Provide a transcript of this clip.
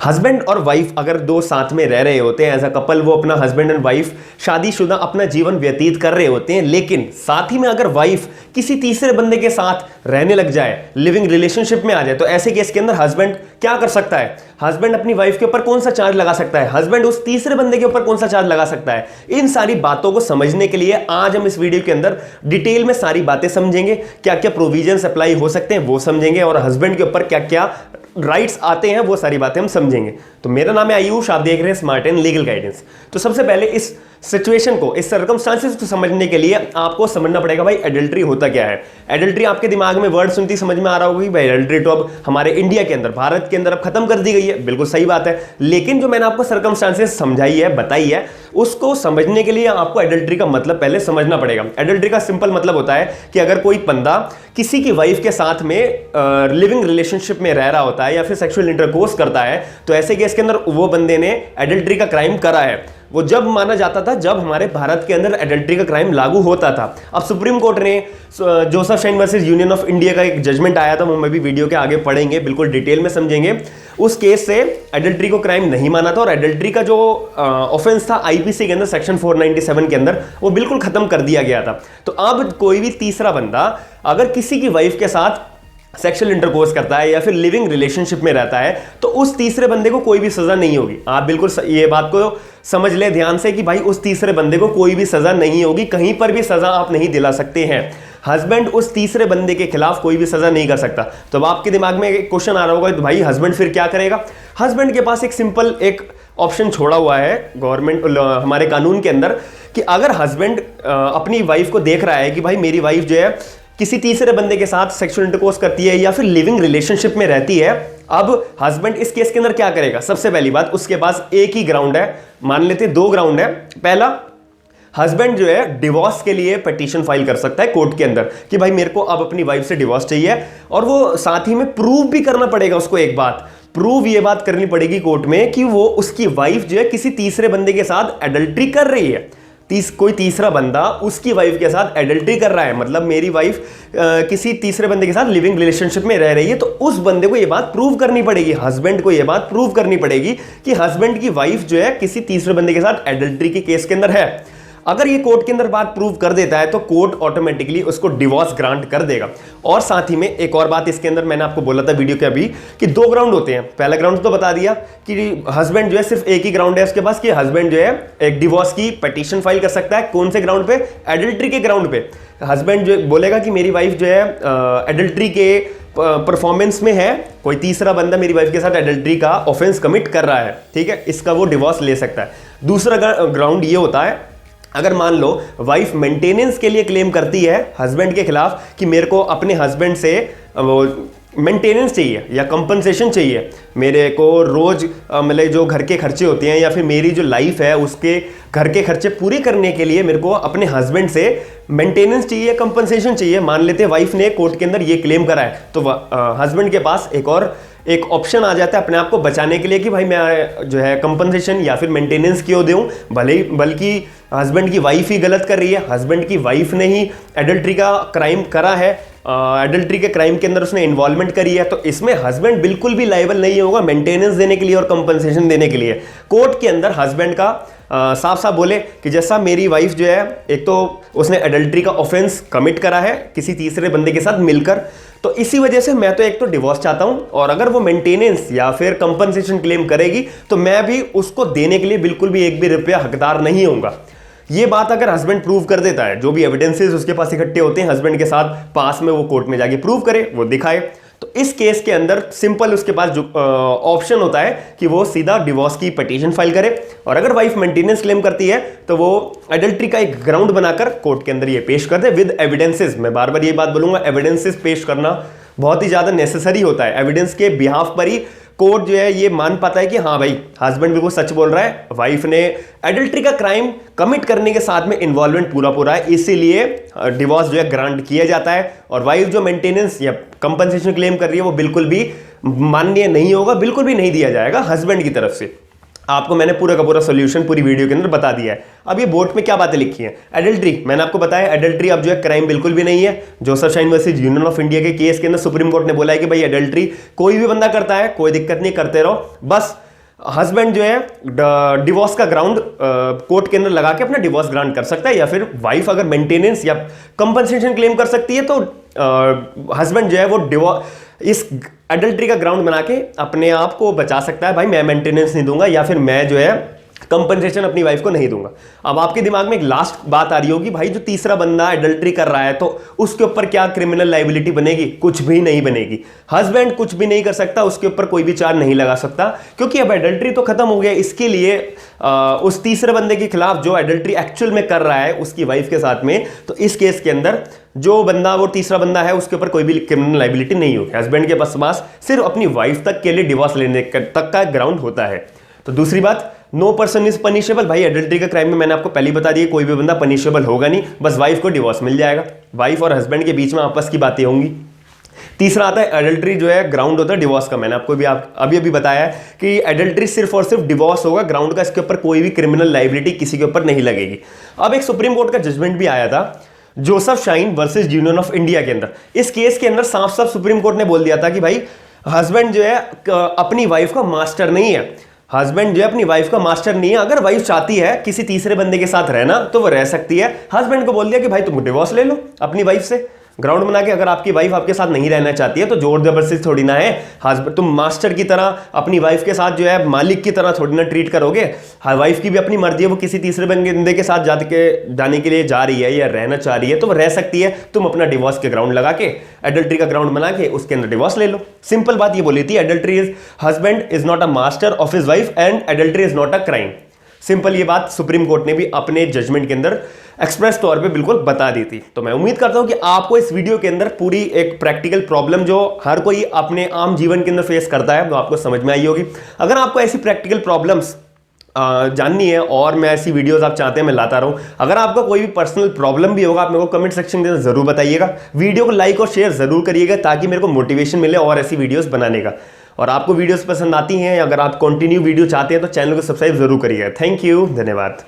Husband और wife अगर दो साथ में रह रहे होते हैं एज अ कपल, वो अपना हस्बैंड एंड वाइफ शादीशुदा अपना जीवन व्यतीत कर रहे होते हैं, लेकिन साथ ही में अगर वाइफ किसी तीसरे बंदे के साथ रहने लग जाए, लिविंग रिलेशनशिप में आ जाए, तो ऐसे केस के अंदर हस्बैंड क्या कर सकता है? हस्बैंड अपनी वाइफ के ऊपर कौन सा चार्ज लगा सकता है? हस्बैंड उस तीसरे बंदे के ऊपर कौन सा चार्ज लगा सकता है? इन सारी बातों को समझने के लिए आज हम इस वीडियो के अंदर डिटेल में सारी बातें समझेंगे। क्या क्या प्रोविजंस अप्लाई हो सकते हैं वो समझेंगे, और हस्बैंड के ऊपर क्या क्या राइट्स आते हैं वो सारी बातें हम समझेंगे। तो मेरा नाम है आयुष, आप देख रहे हैं स्मार्ट एंड लीगल गाइडेंस। तो सबसे पहले इस सिचुएशन को, इस सर्कमस्टांसेस को समझने के लिए आपको समझना पड़ेगा भाई एडल्ट्री होता क्या है। एडल्ट्री आपके दिमाग में वर्ड सुनती समझ में आ रहा होगा कि भाई एडल्ट्री तो अब हमारे इंडिया के अंदर, भारत के अंदर अब खत्म कर दी गई है। बिल्कुल सही बात है, लेकिन जो मैंने आपको सर्कमस्टांसेस समझाई है, बताई है, उसको समझने के लिए आपको एडल्ट्री का मतलब पहले समझना पड़ेगा। एडल्ट्री का सिंपल मतलब होता है कि अगर कोई बंदा किसी की वाइफ के साथ में लिविंग रिलेशनशिप में रह रहा होता है या फिर सेक्सुअल इंटरकोर्स करता है, तो ऐसे केस के अंदर वो बंदे ने एडल्ट्री का क्राइम करा है। वो जब माना जाता था जब हमारे भारत के अंदर एडल्ट्री का क्राइम लागू होता था। अब सुप्रीम कोर्ट ने Joseph shine versus union of India का एक जजमेंट आया था, वो मैं भी वीडियो के आगे पढ़ेंगे, बिल्कुल डिटेल में समझेंगे। उस केस से एडल्ट्री को क्राइम नहीं माना था और एडल्ट्री का जो ऑफेंस था आईपीसी के अंदर सेक्शन 497 के अंदर वो बिल्कुल खत्म कर दिया गया था। तो अब कोई भी तीसरा बंदा अगर किसी की वाइफ के साथ सेक्सुअल इंटरकोर्स करता है या फिर लिविंग रिलेशनशिप में रहता है, तो उस तीसरे बंदे को कोई भी सजा नहीं होगी। आप बिल्कुल ये बात को समझ ले ध्यान से कि भाई उस तीसरे बंदे को कोई भी सजा नहीं होगी, कहीं पर भी सजा आप नहीं दिला सकते हैं। हस्बैंड उस तीसरे बंदे के खिलाफ कोई भी सजा नहीं कर सकता। तो अब आपके दिमाग में एक क्वेश्चन आ रहा होगा, तो भाई हस्बैंड फिर क्या करेगा? हस्बैंड के पास एक सिंपल एक ऑप्शन छोड़ा हुआ है गवर्नमेंट, हमारे कानून के अंदर, कि अगर हस्बैंड अपनी वाइफ को देख रहा है कि भाई मेरी वाइफ जो है किसी तीसरे बंदे के साथ सेक्सुअल इंटरकोर्स करती है या फिर लिविंग रिलेशनशिप में रहती है, अब हस्बैंड इस केस के अंदर क्या करेगा? सबसे पहली बात, उसके पास एक ही ग्राउंड है, मान लेते 2 ग्राउंड है। पहला, हस्बैंड जो है डिवोर्स के लिए पिटीशन फाइल कर सकता है कोर्ट के अंदर कि भाई मेरे को अब अपनी वाइफ से डिवोर्स चाहिए, और वो साथ ही में प्रूव भी करना पड़ेगा उसको। एक बात प्रूव ये बात करनी पड़ेगी कोर्ट में कि वो उसकी वाइफ जो है किसी तीसरे बंदे के साथ एडल्ट्री कर रही है। कोई तीसरा बंदा उसकी वाइफ के साथ एडल्ट्री कर रहा है, मतलब मेरी वाइफ किसी तीसरे बंदे के साथ लिविंग रिलेशनशिप में रह रही है, तो उस बंदे को ये बात प्रूव करनी पड़ेगी, हस्बैंड को ये बात प्रूव करनी पड़ेगी कि हस्बैंड की वाइफ जो है किसी तीसरे बंदे के साथ एडल्ट्री के केस के अंदर है। अगर ये कोर्ट के अंदर बात प्रूव कर देता है तो कोर्ट ऑटोमेटिकली उसको डिवोर्स ग्रांट कर देगा। और साथ ही में एक और बात इसके अंदर मैंने आपको बोला था वीडियो के अभी कि 2 ग्राउंड होते हैं। पहला ग्राउंड तो बता दिया कि हस्बैंड जो है सिर्फ एक ही ग्राउंड है उसके पास कि हस्बैंड जो है एक डिवोर्स की पिटीशन फाइल कर सकता है। कौन से ग्राउंड पे? एडल्ट्री के ग्राउंड पे। हस्बैंड जो बोलेगा कि मेरी वाइफ जो है एडल्ट्री के परफॉर्मेंस में है, कोई तीसरा बंदा मेरी वाइफ के साथ एडल्ट्री का ऑफेंस कमिट कर रहा है, ठीक है, इसका वो डिवोर्स ले सकता है। दूसरा ग्राउंड ये होता है, अगर मान लो वाइफ मेंटेनेंस के लिए क्लेम करती है हस्बैंड के खिलाफ कि मेरे को अपने हस्बैंड से मेंटेनेंस चाहिए या कंपनसेशन चाहिए, मेरे को रोज मतलब जो घर के खर्चे होते हैं या फिर मेरी जो लाइफ है उसके घर के खर्चे पूरे करने के लिए मेरे को अपने हस्बैंड से मेंटेनेंस चाहिए, कंपनसेशन चाहिए। मान लेते वाइफ ने कोर्ट के अंदर ये क्लेम करा है, तो हस्बैंड के पास एक ऑप्शन आ जाता है अपने आप को बचाने के लिए कि भाई मैं जो है कंपनसेशन या फिर मेंटेनेंस क्यों दूं, बल्कि हस्बैंड की वाइफ ही गलत कर रही है, हस्बैंड की वाइफ ने ही एडल्ट्री का क्राइम करा है, एडल्ट्री के क्राइम के अंदर उसने इन्वॉल्वमेंट करी है, तो इसमें हस्बैंड बिल्कुल भी लायबल नहीं होगा मेंटेनेंस देने के लिए और कंपनसेशन देने के लिए। कोर्ट के अंदर हस्बैंड का साफ साफ बोले कि जैसा मेरी वाइफ जो है, एक तो उसने एडल्ट्री का ऑफेंस कमिट करा है किसी तीसरे बंदे के साथ मिलकर, तो इसी वजह से मैं तो एक तो डिवोर्स चाहता हूं, और अगर वो मेंटेनेंस या फिर कंपनसेशन क्लेम करेगी तो मैं भी उसको देने के लिए बिल्कुल भी एक भी रुपया हकदार नहीं होऊंगा। ये बात अगर हस्बैंड प्रूव कर देता है, जो भी एविडेंसेस उसके पास इकट्ठे होते हैं हस्बैंड के साथ पास में, वो कोर्ट में जाके प्रूव करे, वो दिखाए, तो इस केस के अंदर सिंपल उसके पास जो ऑप्शन होता है कि वो सीधा डिवोर्स की पिटीशन फाइल करे। और अगर वाइफ मेंटेनेंस क्लेम करती है तो वो एडल्ट्री का एक ग्राउंड बनाकर कोर्ट के अंदर ये पेश कर दे विद एविडेंसेस। मैं बार बार ये बात बोलूंगा, एविडेंसेस पेश करना बहुत ही ज्यादा नेसेसरी होता है। एविडेंस के बिहाफ पर ही कोर्ट जो है ये मान पाता है कि हाँ भाई हस्बैंड बिल्कुल सच बोल रहा है, वाइफ ने एडल्ट्री का क्राइम कमिट करने के साथ में इन्वॉल्वमेंट पूरा है, इसीलिए डिवोर्स जो है ग्रांट किया जाता है। और वाइफ जो मेंटेनेंस या कंपनसेशन क्लेम कर रही है वो बिल्कुल भी मान्य नहीं होगा, बिल्कुल भी नहीं दिया जाएगा हस्बैंड की तरफ से। आपको मैंने पूरा का पूरा सोल्यूशन पूरी वीडियो के अंदर बता दिया है। अब ये बोर्ड में क्या बातें लिखी हैं, एडल्ट्री मैंने आपको बताया, एडल्ट्री अब जो है क्राइम बिल्कुल भी नहीं है। Joseph shine versus union of India के केस के अंदर सुप्रीम कोर्ट ने बोला है कि भाई एडल्ट्री कोई भी बंदा करता है, कोई दिक्कत नहीं, करते रहो, बस हस्बैंड जो है डिवोर्स का ग्राउंड कोर्ट के अंदर लगा के अपना डिवोर्स ग्रांट कर सकता है, या फिर वाइफ अगर मेंटेनेंस या कंपनसेशन क्लेम कर सकती है तो हस्बैंड जो है वो इस एडल्ट्री का ग्राउंड बना के अपने आप को बचा सकता है, भाई मैं मेंटेनेंस नहीं दूंगा या फिर मैं जो है कंपनसेशन अपनी वाइफ को नहीं दूंगा। अब आपके दिमाग में एक लास्ट बात आ रही होगी, भाई जो तीसरा बंदा एडल्ट्री कर रहा है तो उसके ऊपर क्या क्रिमिनल लायबिलिटी बनेगी? कुछ भी नहीं बनेगी। हस्बैंड कुछ भी नहीं कर सकता, उसके ऊपर कोई भी चार्ज नहीं लगा सकता, क्योंकि अब एडल्ट्री तो खत्म हो गया। इसके लिए उस तीसरे बंदे के खिलाफ जो एडल्ट्री एक्चुअल में कर रहा है उसकी वाइफ के साथ में, तो इस केस के अंदर जो बंदा वो तीसरा बंदा है उसके ऊपर कोई भी क्रिमिनल लायबिलिटी नहीं होगी। हस्बैंड के पास सिर्फ अपनी वाइफ तक के लिए डिवोर्स लेने तक का ग्राउंड होता है। तो दूसरी बात, नो पर्सन इज पनिशेबल। भाई एडल्ट्री का क्राइम में मैंने आपको पहले ही बता दिया, कोई भी बंदा पनिशेबल होगा नहीं, बस वाइफ को डिवोर्स मिल जाएगा, वाइफ और हस्बैंड के बीच में आपस की बातें होंगी। तीसरा आता है एडल्ट्री जो है ग्राउंड होता है डिवोर्स का। मैंने आपको भी अभी बताया है कि एडल्ट्री सिर्फ और सिर्फ डिवोर्स होगा ग्राउंड का, इसके ऊपर कोई भी क्रिमिनल लायबिलिटी किसी के ऊपर नहीं लगेगी। अब एक सुप्रीम कोर्ट का जजमेंट भी आया था Joseph shine versus union of India के अंदर। इस केस के अंदर साफ साफ सुप्रीम कोर्ट ने बोल दिया था कि भाई हस्बैंड जो है अपनी वाइफ का मास्टर नहीं है, हस्बैंड जो है अपनी वाइफ का मास्टर नहीं है। अगर वाइफ चाहती है किसी तीसरे बंदे के साथ रहना तो वो रह सकती है। हस्बैंड को बोल दिया कि भाई तुम डिवोर्स ले लो अपनी वाइफ से, ग्राउंड बना के। अगर आपकी वाइफ आपके साथ नहीं रहना चाहती है तो जोर जबरदस्ती थोड़ी ना है, तुम मास्टर की तरह अपनी वाइफ के साथ जो है मालिक की तरह थोड़ी ना ट्रीट करोगे। वाइफ की भी अपनी मर्जी है, वो किसी तीसरे बंदे के साथ जाने के लिए जा रही है या रहना चाह रही है तो वो रह सकती है। तुम अपना डिवोर्स के ग्राउंड लगा के, एडल्ट्री का ग्राउंड बना के उसके अंदर डिवोर्स ले लो। सिंपल बात ये बोली थी, adultery is husband is not a master of his wife and adultery is not a crime. Simple ये बात सुप्रीम कोर्ट ने भी अपने जजमेंट के अंदर एक्सप्रेस तौर पे बिल्कुल बता दी थी। तो मैं उम्मीद करता हूं कि आपको इस वीडियो के अंदर पूरी एक प्रैक्टिकल प्रॉब्लम जो हर कोई अपने आम जीवन के अंदर फेस करता है वो आपको समझ में आई होगी। अगर आपको ऐसी प्रैक्टिकल प्रॉब्लम्स जाननी है और मैं ऐसी वीडियोस आप चाहते हैं मैं लाता रहूं, अगर आपका कोई भी पर्सनल प्रॉब्लम भी होगा आप मेरे को कमेंट सेक्शन में जरूर बताइएगा। वीडियो को लाइक और शेयर जरूर करिएगा ताकि मेरे को मोटिवेशन मिले और ऐसी वीडियोस बनाने का। और आपको वीडियोस पसंद आती हैं, अगर आप कंटिन्यू वीडियो चाहते हैं तो चैनल को सब्सक्राइब जरूर करिएगा। थैंक यू, धन्यवाद।